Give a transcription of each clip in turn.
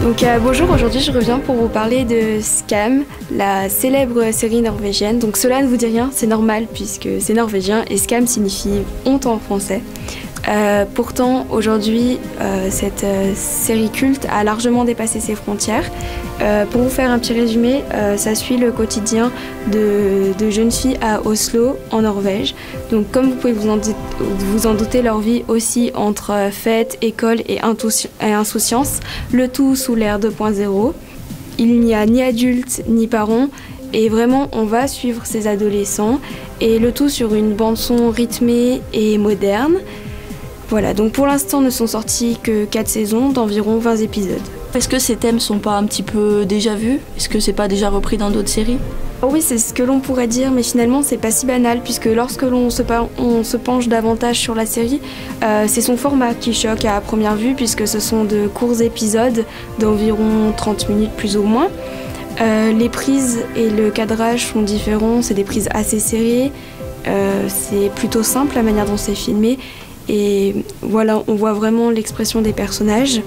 Donc bonjour, aujourd'hui je reviens pour vous parler de Skam, la célèbre série norvégienne. Donc cela ne vous dit rien, c'est normal puisque c'est norvégien et Skam signifie honte en français. Pourtant aujourd'hui cette série culte a largement dépassé ses frontières. Pour vous faire un petit résumé, ça suit le quotidien de jeunes filles à Oslo en Norvège. Donc comme vous pouvez vous en douter, leur vie aussi entre fêtes, école et insouciance, le tout sous l'ère 2.0. Il n'y a ni adultes ni parents et vraiment on va suivre ces adolescents et le tout sur une bande son rythmée et moderne. Voilà, donc pour l'instant ne sont sortis que 4 saisons d'environ 20 épisodes. Est-ce que ces thèmes sont pas un petit peu déjà vus? Est-ce que c'est pas déjà repris dans d'autres séries? Oui, c'est ce que l'on pourrait dire, mais finalement c'est pas si banal puisque lorsque l'on se penche davantage sur la série, c'est son format qui choque à première vue puisque ce sont de courts épisodes d'environ 30 minutes plus ou moins. Les prises et le cadrage sont différents, c'est des prises assez serrées, c'est plutôt simple la manière dont c'est filmé. Et voilà, on voit vraiment l'expression des personnages.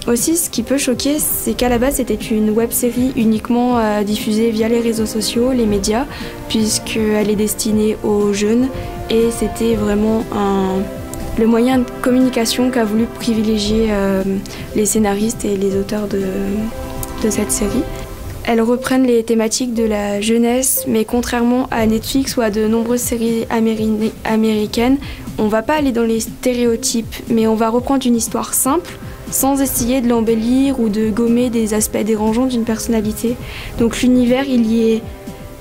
Aussi, ce qui peut choquer, c'est qu'à la base, c'était une web-série uniquement diffusée via les réseaux sociaux, les médias, puisqu'elle est destinée aux jeunes. Et c'était vraiment le moyen de communication qu'a voulu privilégier les scénaristes et les auteurs de cette série. Elles reprennent les thématiques de la jeunesse, mais contrairement à Netflix ou à de nombreuses séries américaines, on va pas aller dans les stéréotypes, mais on va reprendre une histoire simple, sans essayer de l'embellir ou de gommer des aspects dérangeants d'une personnalité. Donc l'univers, il y est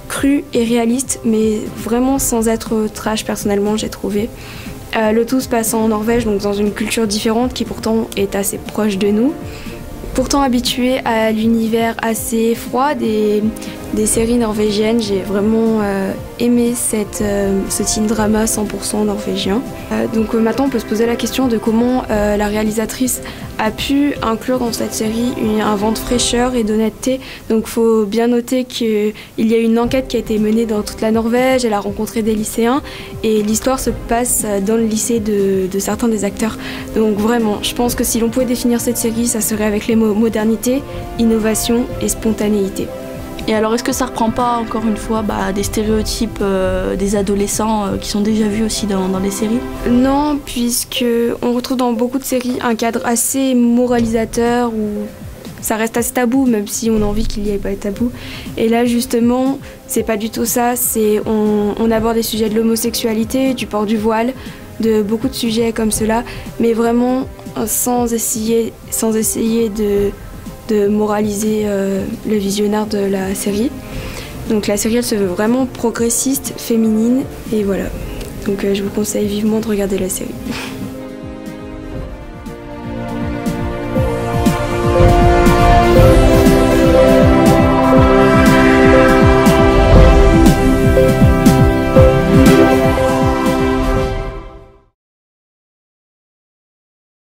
cru et réaliste, mais vraiment sans être trash personnellement, j'ai trouvé. Le tout se passe en Norvège, donc dans une culture différente qui pourtant est assez proche de nous. Pourtant habituée à l'univers assez froid des séries norvégiennes, j'ai vraiment aimé ce teen drama 100% norvégien. Donc maintenant on peut se poser la question de comment la réalisatrice a pu inclure dans cette série un vent de fraîcheur et d'honnêteté. Donc il faut bien noter qu'il y a une enquête qui a été menée dans toute la Norvège, elle a rencontré des lycéens et l'histoire se passe dans le lycée de certains des acteurs. Donc vraiment, je pense que si l'on pouvait définir cette série, ça serait avec les mots modernité, innovation et spontanéité. Et alors, est-ce que ça reprend pas, encore une fois, des stéréotypes des adolescents qui sont déjà vus aussi dans les séries? Non, puisque on retrouve dans beaucoup de séries un cadre assez moralisateur où ça reste assez tabou, même si on a envie qu'il n'y ait pas de tabou. Et là, justement, c'est pas du tout ça. On aborde des sujets de l'homosexualité, du port du voile, de beaucoup de sujets comme cela, mais vraiment sans essayer de moraliser le visionnaire de la série. Donc la série elle se veut vraiment progressiste, féminine et voilà. Donc je vous conseille vivement de regarder la série.